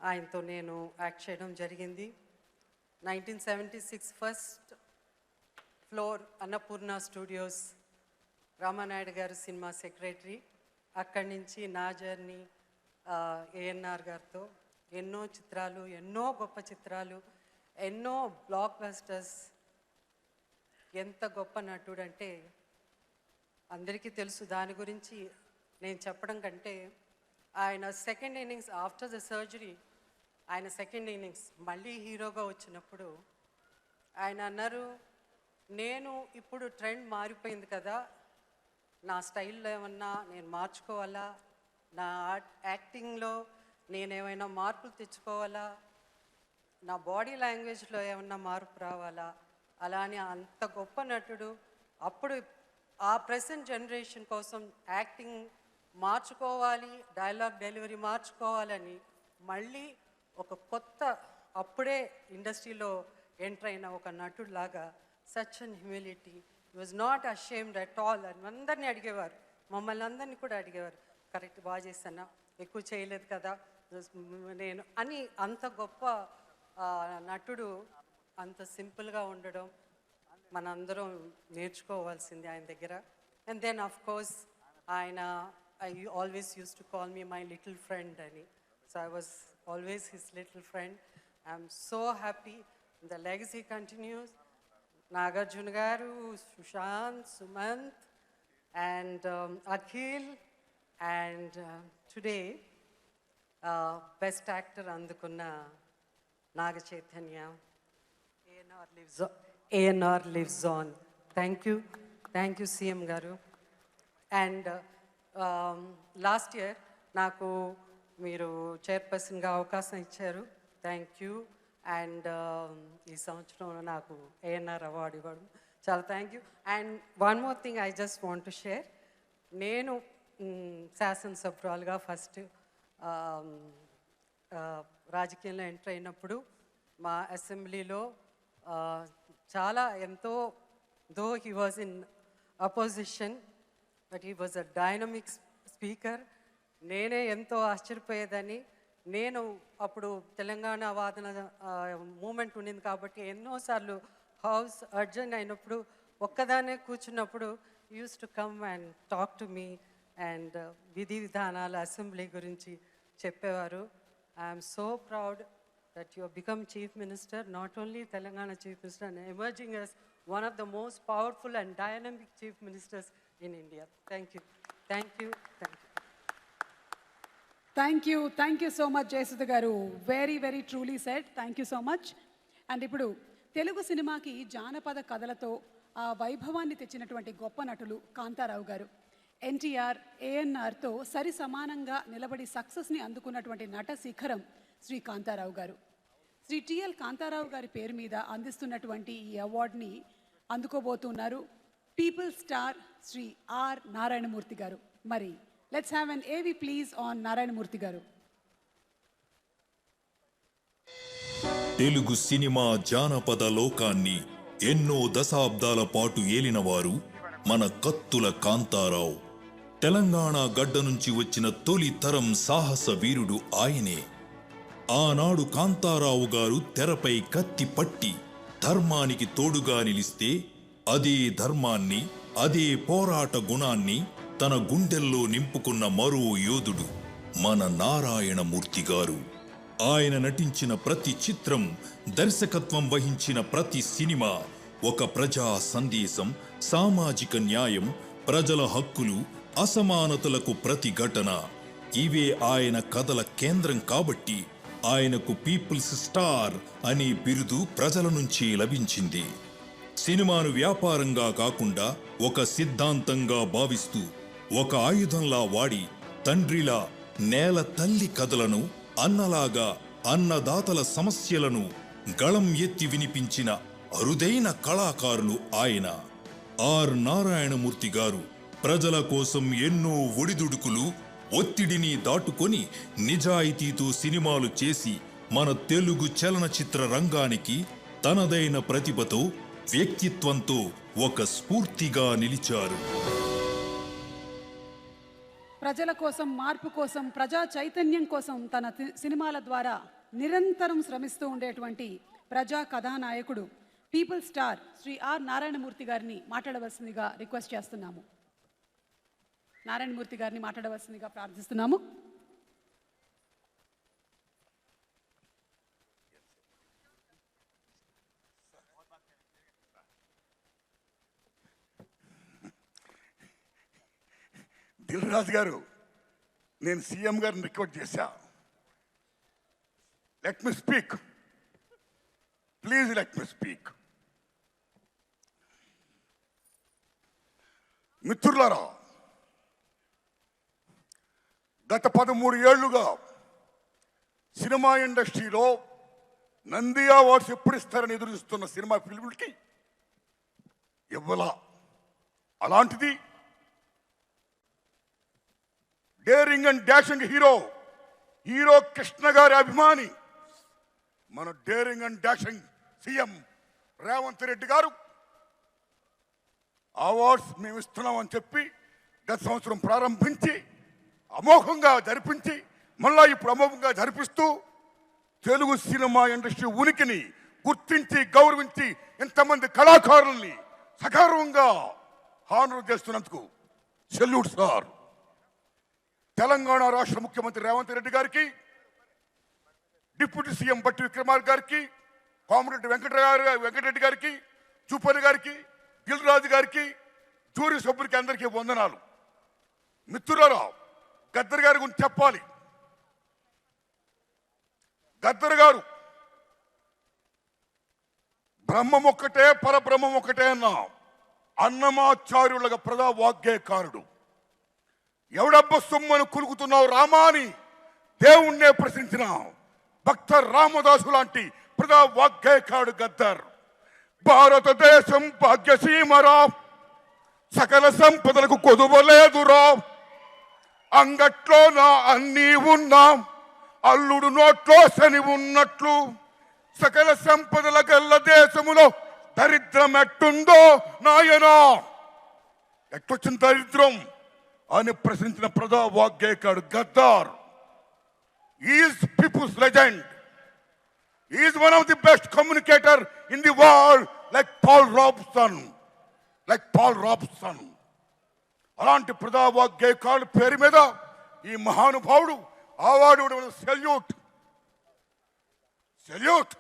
ఆయనతో నేను యాక్ట్ చేయడం జరిగింది. 1976 first floor Annapurna studios, Ramanaidu గారు సినిమా సెక్రటరీ. అక్కడి నుంచి నా జర్నీ ఏఎన్ఆర్ గారితో ఎన్నో చిత్రాలు, ఎన్నో గొప్ప చిత్రాలు, ఎన్నో బ్లాక్ బస్టర్స్. ఎంత గొప్ప నటుడు అంటే అందరికీ తెలుసు. దాని గురించి నేను చెప్పడం కంటే ఆయన second innings after the surgery, ఆయన సెకండ్ ఇన్నింగ్స్ మళ్ళీ హీరోగా వచ్చినప్పుడు ఆయన అన్నారు, నేను ఇప్పుడు ట్రెండ్ మారిపోయింది కదా, నా స్టైల్లో ఏమన్నా నేను మార్చుకోవాలా, నా యాక్టింగ్లో నేనేమైనా మార్పులు తెచ్చుకోవాలా, నా బాడీ లాంగ్వేజ్లో ఏమన్నా మార్పు రావాలా, అలా అని అంత గొప్ప నటుడు. అప్పుడు ఆ ప్రెసెంట్ జనరేషన్ కోసం యాక్టింగ్ మార్చుకోవాలి, డైలాగ్ డెలివరీ మార్చుకోవాలని మళ్ళీ ఒక కొత్త, అప్పుడే ఇండస్ట్రీలో ఎంటర్ అయిన ఒక నటుడులాగా such and humility, was not ashamed at all అని అందరినీ అడిగేవారు, మమ్మల్ని అందరినీ కూడా అడిగేవారు, కరెక్ట్ బాగా చేశానా, ఎక్కువ చేయలేదు కదా నేను అని. అంత గొప్ప నటుడు, అంత సింపుల్గా ఉండడం మనందరం నేర్చుకోవాల్సింది ఆయన దగ్గర. అండ్ దెన్ ఆఫ్ కోర్స్ ఆయన I always used to call me my little friend అని. So I was always his little friend. I'm so happy the legacy continues. Nagarjuna garu, Sushant, Sumant and Akhil and today best actor andukunna Naga Chaitanya. ANR lives on. Thank you CM garu. And last year నాకు మీరు చైర్పర్సన్గా అవకాశం ఇచ్చారు, thank you. And ఈ సంవత్సరం నాకు ANR award ఇవ్వడం చాలా thank you. And one more thing I just want to share. నేను శాసనసభ్యురాలుగా ఫస్ట్ రాజకీయంలో ఎంటర్ అయినప్పుడు మా అసెంబ్లీలో చాలా ఎంతో, though he was in opposition but he was a dynamic speaker. నేనే ఎంతో ఆశ్చర్యపోయేదని. నేను అప్పుడు తెలంగాణ వాదన మూమెంట్ ఉండింది కాబట్టి ఎన్నోసార్లు హౌస్ అర్జెంట్ అయినప్పుడు ఒక్కదానే కూర్చున్నప్పుడు use to come and talk to me and విధి విధానాల అసెంబ్లీ గురించి చెప్పేవారు. I'm so proud that you become chief minister, not only Telangana chief minister and emerging as one of the most powerful and dynamic chief ministers in India. Thank you. Thank you. Thank you. Thank you. Thank you so much, Jayasudha garu. Very, very truly said. Thank you so much. And ఇప్పుడు తెలుగు సినిమాకి జానపద కథలతో ఆ వైభవాన్ని తెచ్చినటువంటి గొప్ప నటులు కాంతారావు గారు. ఎన్టీఆర్, ఏఎన్ఆర్తో సరి సమానంగా నిలబడి సక్సెస్ని అందుకున్నటువంటి నట శిఖరం శ్రీ కాంతారావు గారు. శ్రీ టిఎల్ కాంతారావు గారి పేరు మీద అందిస్తున్నటువంటి ఈ అవార్డుని అందుకోబోతున్నారు people star Shri R Narayana Murthy garu. మరి లెట్స్ హ్యావ్ అన్ ఏవి ప్లీజ్ ఆన్ నారాయణమూర్తి గారు. తెలుగు సినిమా జానపద లోకాన్ని ఎన్నో దశాబ్దాల పాటు ఏలినవారు మన కత్తుల కాంతారావు. తెలంగాణ గడ్డ నుంచి వచ్చిన తొలి తరం సాహస వీరుడు ఆయనే. ఆనాడు కాంతారావు గారు తెరపై కత్తి పట్టి ధర్మానికి తోడుగా నిలిస్తే అదే ధర్మాన్ని, అదే పోరాట గుణాన్ని తన గుండెల్లో నింపుకున్న మరో యోధుడు మన నారాయణమూర్తి గారు. ఆయన నటించిన ప్రతి చిత్రం, దర్శకత్వం వహించిన ప్రతి సినిమా ఒక ప్రజా సందేశం, సామాజిక న్యాయం, ప్రజల హక్కులు, అసమానతలకు ప్రతిఘటన. ఇవే ఆయన కథల కేంద్రం కాబట్టి ఆయనకు పీపుల్స్ స్టార్ అనే బిరుదు ప్రజల నుంచి లభించింది. సినిమాను వ్యాపారంగా కాకుండా ఒక సిద్ధాంతంగా భావిస్తూ, ఒక ఆయుధంలా వాడి తండ్రిలా నేల తల్లి కథలను, అన్నలాగా అన్నదాతల సమస్యలను గళం ఎత్తి వినిపించిన అరుదైన కళాకారులు ఆయన. ఆర్ నారాయణమూర్తి గారు ప్రజల కోసం ఎన్నో ఒడిదుడుకులు, ఒత్తిడిని దాటుకొని నిజాయితీతో సినిమాలు చేసి మన తెలుగు చలనచిత్ర రంగానికి తనదైన ప్రతిభతో, వ్యక్తిత్వంతో ఒక స్ఫూర్తిగా నిలిచారు. ప్రజల కోసం, మార్పు కోసం, ప్రజా చైతన్యం కోసం తన సినిమాల ద్వారా నిరంతరం శ్రమిస్తూ ఉండేటువంటి ప్రజా కథానాయకుడు, people star Shri R Narayanamurthy గారిని మాట్లాడవలసిందిగా రిక్వెస్ట్ చేస్తున్నాము. నారాయణమూర్తి గారిని మాట్లాడవలసిందిగా ప్రార్థిస్తున్నాము. దిల్ రాజు గారు, నేను సీఎం గారిని రిక్వెస్ట్ చేశా, let me speak, please let me speak. మిత్రులారా, గత 13 ఏళ్లుగా సినిమా ఇండస్ట్రీలో నంది అవార్డ్స్ ఎప్పుడు ఇస్తారని ఎదురుస్తున్న సినిమా ఫిల్ములకి ఇవ్వాల. అలాంటిది daring and dashing hero Krishna గారి అభిమాని మన daring and dashing CM Revanth Reddy గారు అవార్డ్స్ మేము ఇస్తున్నామని చెప్పి గత సంవత్సరం ప్రారంభించి అమోఘంగా జరిపించి మళ్ళా ఇప్పుడు అమోఘంగా జరిపిస్తూ తెలుగు సినిమా ఇండస్ట్రీ ఉనికిని గుర్తించి గౌరవించి ఎంతమంది కళాకారుల్ని సగర్వంగా హానర్ చేస్తున్నందుకు సెల్యూట్ సార్. తెలంగాణ రాష్ట్ర ముఖ్యమంత్రి రేవంత్ రెడ్డి గారికి, డిప్యూటీ సీఎం బట్టి విక్రమార్క గారికి, కోమరెడ్డి వెంకటరెడ్డి గారికి, చూపల్లి గారికి, దిల్ రాజు గారికి, జూరీ సభ్యులకి అందరికీ వందనాలు. మిత్రులారా, గద్దర్ గారి గురించి చెప్పాలి. గద్దర్ గారు బ్రహ్మం ఒక్కటే పరబ్రహ్మం ఒక్కటే అన్నమాచార్యులుగా ప్రజా వాగ్గేయకారుడు. ఎవడబ్బ సొమ్మను కులుకుతున్నావు రామా అని దేవుణ్ణే ప్రశ్నించిన భక్త రామదాసు లాంటి ప్రజా వాగ్గేయకారుడు గద్దర్. భారతదేశం భాగ్యసీమరా, సకల సంపదలకు కొదువలేదురా, అంగట్లో నా అన్నీ ఉన్నా, అల్లుడు నోట్లో శని ఉన్నట్లు, సకల సంపదల గల్ల దేశములో దరిద్రం ఎట్టుందో నాయనా. ఎట్టొచ్చిన దరిద్రం అని ప్రశ్నించిన ప్రజా వాగ్గేయకారుడు Gaddar. Is people's legend. Is one of the best communicator in the world, like Paul Robeson. అలాంటి ప్రజా వాగ్గేయకారుడు పేరు మీద ఈ మహానుభావుడు అవార్డు సెల్యూట్.